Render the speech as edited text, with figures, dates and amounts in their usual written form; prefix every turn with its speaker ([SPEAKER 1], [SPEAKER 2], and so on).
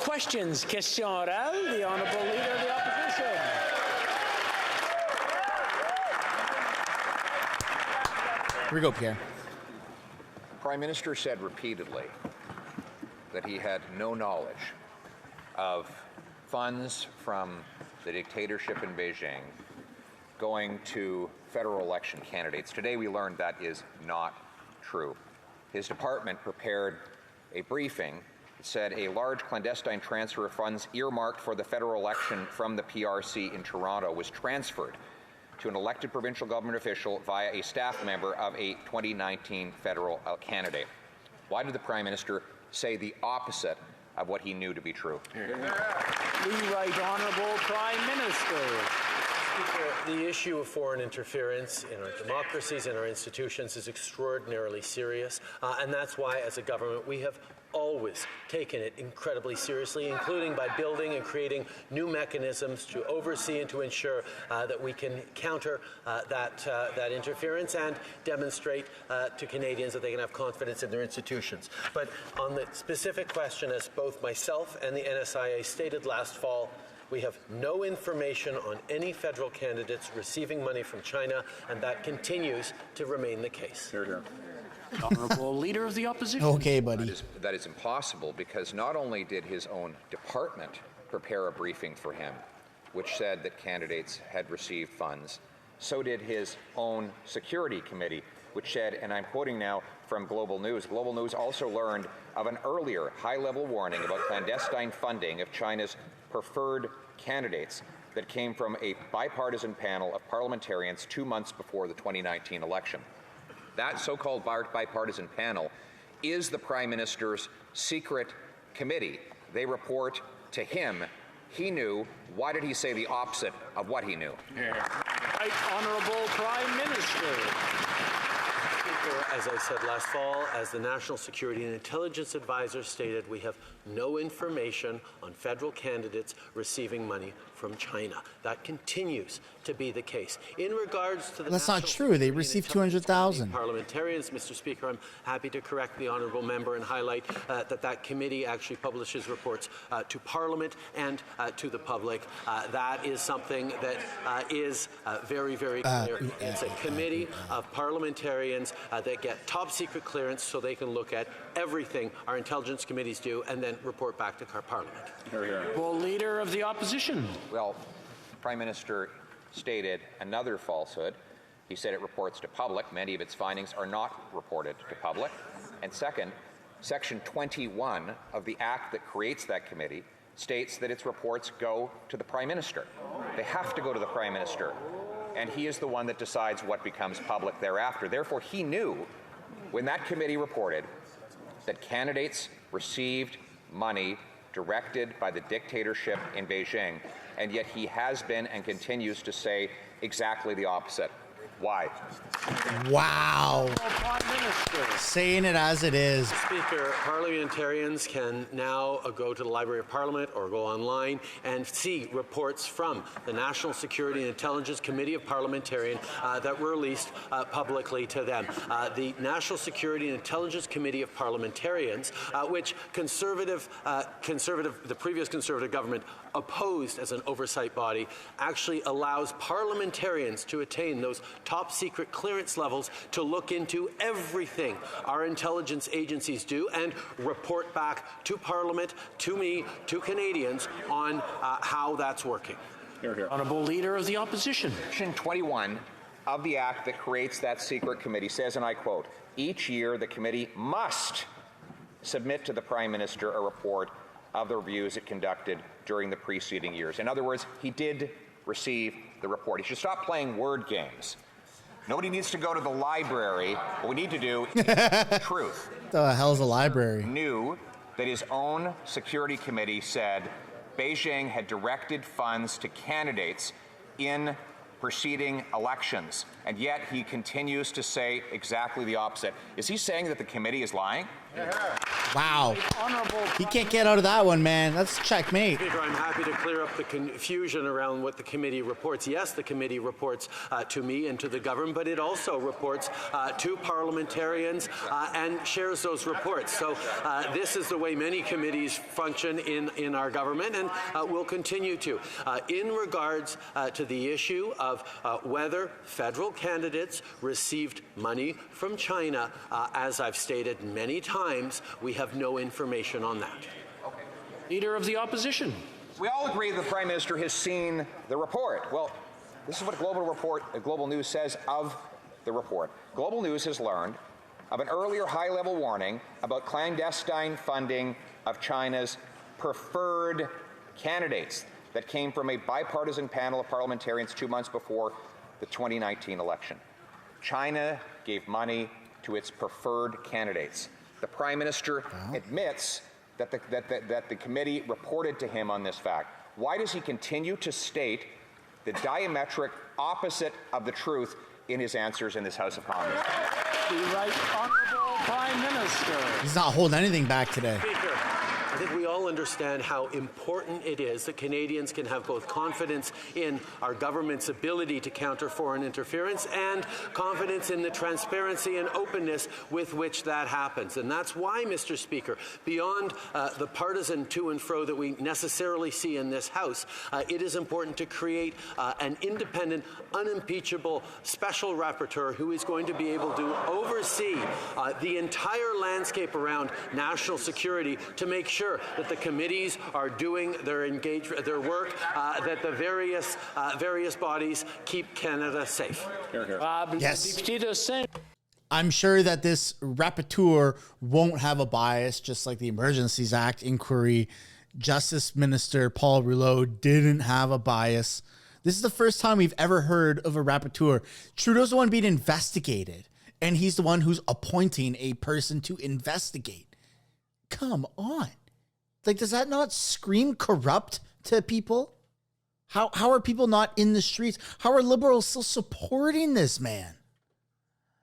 [SPEAKER 1] Questions. Question orale. The Honourable Leader of the Opposition.
[SPEAKER 2] Here we go, Pierre.
[SPEAKER 3] The Prime Minister said repeatedly that he had no knowledge of funds from the dictatorship in Beijing going to federal election candidates. Today we learned that is not true. His department prepared a briefing that said a large clandestine transfer of funds earmarked for the federal election from the PRC in Toronto was transferred to an elected provincial government official via a staff member of a 2019 federal candidate. Why did the Prime Minister say the opposite of what he knew to be true?
[SPEAKER 1] The Right Honourable Prime Minister.
[SPEAKER 4] Speaker, the issue of foreign interference in our democracies and our institutions is extraordinarily serious, and that's why, as a government, we have always taken it incredibly seriously, including by building and creating new mechanisms to oversee and to ensure that we can counter that interference and demonstrate to Canadians that they can have confidence in their institutions. But on the specific question, as both myself and the NSIA stated last fall, we have no information on any federal candidates receiving money from China, and that continues to remain the case.
[SPEAKER 3] Hear, hear.
[SPEAKER 1] Honourable Leader of the Opposition.
[SPEAKER 2] Okay, buddy.
[SPEAKER 3] That is impossible, because not only did his own department prepare a briefing for him, which said that candidates had received funds, so did his own security committee, which said, and I'm quoting now from Global News, Global News also learned of an earlier high-level warning about clandestine funding of China's preferred candidates that came from a bipartisan panel of parliamentarians 2 months before the 2019 election. That so-called bipartisan panel is the Prime Minister's secret committee. They report to him. He knew. Why did he say the opposite of what he knew?
[SPEAKER 1] Right Honourable Prime Minister.
[SPEAKER 4] As I said last fall, as the National Security and Intelligence Advisor stated, we have no information on federal candidates receiving money from China. That continues to be the case. In regards to the
[SPEAKER 2] That's not true. They received 200,000.
[SPEAKER 4] Parliamentarians, Mr. Speaker, I'm happy to correct the honourable member and highlight that committee actually publishes reports to Parliament and to the public. That is something that is very, very clear. It's a committee of parliamentarians that get top secret clearance so they can look at everything our intelligence committees do and then report back to our Parliament.
[SPEAKER 1] Well, Leader of the Opposition.
[SPEAKER 3] Well, the Prime Minister stated another falsehood. He said it reports to public. Many of its findings are not reported to public. And second, Section 21 of the Act that creates that committee states that its reports go to the Prime Minister. They have to go to the Prime Minister. And he is the one that decides what becomes public thereafter. Therefore, he knew when that committee reported that candidates received money directed by the dictatorship in Beijing, and yet he has been and continues to say exactly the opposite. Why?
[SPEAKER 2] Wow.
[SPEAKER 1] Prime Minister.
[SPEAKER 2] Saying it as it is.
[SPEAKER 4] Speaker, parliamentarians can now go to the Library of Parliament or go online and see reports from the National Security and Intelligence Committee of Parliamentarians that were released publicly to them. The National Security and Intelligence Committee of Parliamentarians, which the previous Conservative government opposed as an oversight body, actually allows parliamentarians to attain those top secret clearance levels to look into everything our intelligence agencies do and report back to Parliament, to me, to Canadians on how that's working.
[SPEAKER 3] Hear, hear.
[SPEAKER 1] Honourable Leader of the Opposition.
[SPEAKER 3] Section 21 of the Act that creates that secret committee says, and I quote, each year the committee must submit to the Prime Minister a report of the reviews it conducted during the preceding years. In other words, he did receive the report. He should stop playing word games. Nobody needs to go to the library. What we need to do is the truth.
[SPEAKER 2] What the hell's a library?
[SPEAKER 3] Knew that his own security committee said Beijing had directed funds to candidates in preceding elections, and yet he continues to say exactly the opposite. Is he saying that the committee is lying?
[SPEAKER 1] Yeah.
[SPEAKER 2] Wow.
[SPEAKER 1] Honourable
[SPEAKER 2] He can't get out of that one, man. That's checkmate.
[SPEAKER 4] Speaker, I'm happy to clear up the confusion around what the committee reports. Yes, the committee reports to me and to the government, but it also reports to parliamentarians and shares those reports. So this is the way many committees function in our government, and will continue to. In regards to the issue of whether federal candidates received money from China, as I've stated many times, we have no information on that.
[SPEAKER 5] Leader of the Opposition.
[SPEAKER 3] We all agree the Prime Minister has seen the report. Well, this is what Global News says of the report. Global News has learned of an earlier high-level warning about clandestine funding of China's preferred candidates that came from a bipartisan panel of parliamentarians 2 months before the 2019 election. China gave money to its preferred candidates. The Prime Minister admits that the committee reported to him on this fact. Why does he continue to state the diametric opposite of the truth in his answers in this House of Commons?
[SPEAKER 1] the Right Honourable Prime Minister.
[SPEAKER 2] He's not holding anything back today.
[SPEAKER 4] Speaker, I think we all understand how important it is that Canadians can have both confidence in our government's ability to counter foreign interference and confidence in the transparency and openness with which that happens. And that's why, Mr. Speaker, beyond the partisan to and fro that we necessarily see in this House, it is important to create an independent, unimpeachable special rapporteur who is going to be able to oversee the entire landscape around national security to make sure that the committees are doing their work, that the various bodies keep Canada safe.
[SPEAKER 2] Yes. I'm sure that this rapporteur won't have a bias, just like the Emergencies Act inquiry. Justice Minister Paul Rouleau didn't have a bias. This is the first time we've ever heard of a rapporteur. Trudeau's the one being investigated, and he's the one who's appointing a person to investigate. Come on. Like, does that not scream corrupt to people? How are people not in the streets? How are liberals still supporting this man?